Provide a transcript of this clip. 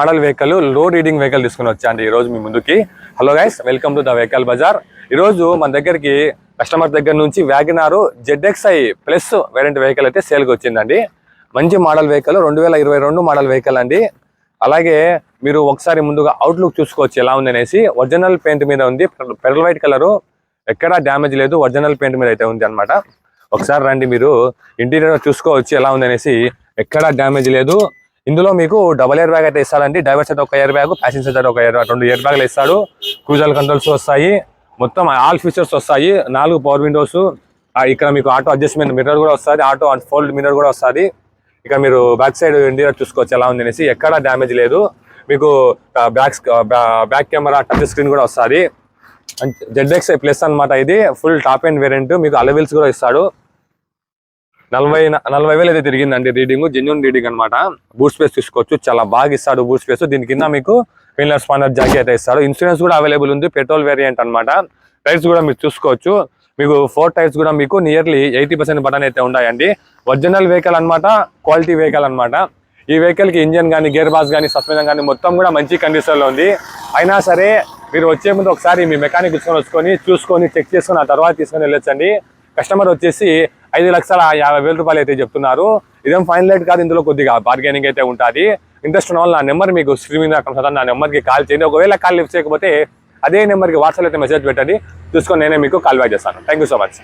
Model vehicle లో reading vehicle తీసుకుని వచ్చాండి ఈ రోజు మీ ముందుకి. Hello guys, welcome to the vehicle bazaar. ఈ రోజు మన దగ్గరికి కస్టమర్ దగ్గర నుంచి WagonR ZXi plus variant vehicle అయితే సేల్కి వచ్చిందండి. మంచి మోడల్ వెహికల్, 2022 మోడల్ వెహికల్ అండి. అలాగే మీరు ఒకసారి ముందుగా అవుట్లుక్ చూసుకోవచ్చు ఎలా ఉంది అనేసి. ఒరిజినల్ పెయింట్ మీద ఉంది, పెరల్ వైట్ కలర్, ఎక్కడా డ్యామేజ్ లేదు, ఒరిజినల్ పెయింట్ మీద అయితే ఉంది అనమాట. ఒకసారి రండి, మీరు ఇంటీరియర్ చూసుకోవచ్చు ఎలా ఉంది అనేసి. ఎక్కడా డ్యామేజ్ లేదు. ఇందులో మీకు డబల్ ఎయిర్ బ్యాగ్ అయితే ఇస్తాడండి. డ్రైవర్ సైడ్ ఒక ఎయిర్ బ్యాగ్, ప్యాసింజర్ సైడ్ ఒక 2 ఎయిర్ బ్యాగ్లు ఇస్తాడు. క్రూజల్ కంట్రోల్స్ వస్తాయి, మొత్తం ఆల్ ఫీచర్స్ వస్తాయి. 4 పవర్ విండోస్, ఇక్కడ మీకు ఆటో అడ్జస్ట్మెంట్ మిర్రర్ కూడా వస్తుంది, ఆటో అండ్ ఫోల్డ్ మిర్రర్ కూడా వస్తుంది. ఇక మీరు బ్యాక్ సైడ్ ఇంటీరియర్ చూసుకోవచ్చు ఎలా ఉంది అనేసి. ఎక్కడా డ్యామేజ్ లేదు. మీకు బ్యాక్ కెమెరా టచ్ స్క్రీన్ కూడా వస్తుంది. ZXi ప్లస్ అనమాట. ఇది ఫుల్ టాప్ అండ్ వేరియంట్. మీకు అలవెల్స్ కూడా ఇస్తాడు. 40,000 అయితే తిరిగిందండి రీడింగ్, జెన్యున్ రీడింగ్ అనమాట. బూట్ స్పేస్ చూసుకోవచ్చు, చాలా బాగా ఇస్తాడు బూట్ స్పేస్. దీని కింద మీకు ఫిన్లర్ స్పానర్ జాకీ అయితే ఇస్తాడు. ఇన్సూరెన్స్ కూడా అవైలబుల్ ఉంది, పెట్రోల్ వేరియంట్ అనమాట. టైర్స్ కూడా మీరు చూసుకోవచ్చు. మీకు 4 టైర్స్ కూడా మీకు నియర్లీ 80% బటన్ అయితే ఉన్నాయండి. ఒరిజినల్ వెహికల్ అనమాట, క్వాలిటీ వెహికల్ అనమాట. ఈ వెహికల్ కి ఇంజన్ కానీ, గేర్ బాక్స్ కానీ, సస్పెన్షన్ కానీ మొత్తం కూడా మంచి కండిషన్ లో ఉంది. అయినా సరే మీరు వచ్చే ముందు ఒకసారి మీ మెకానిక్ చూసుకొని చెక్ చేసుకొని ఆ తర్వాత తీసుకొని వెళ్ళొచ్చండి. కస్టమర్ వచ్చేసి 5,50,000 రూపాయలు అయితే చెప్తున్నారు. ఇదేం ఫైనల్ రేట్ కాదు, ఇందులో కొద్దిగా బార్గెనింగ్ అయితే ఉంటుంది. ఇంట్రెస్ట్ ఉన్న వాళ్ళు నా నెంబర్ మీకు స్క్రీన్ మీద నా నెంబర్కి కాల్ చేయండి. ఒకవేళ కాల్ లిఫ్ట్ చేయకపోతే అదే నెంబర్కి వాట్సాప్ అయితే మెసేజ్ పెట్టండి, చూసుకొని నేనే మీకు కాల్ బ్యాక్ చేస్తాను. Thank you so much.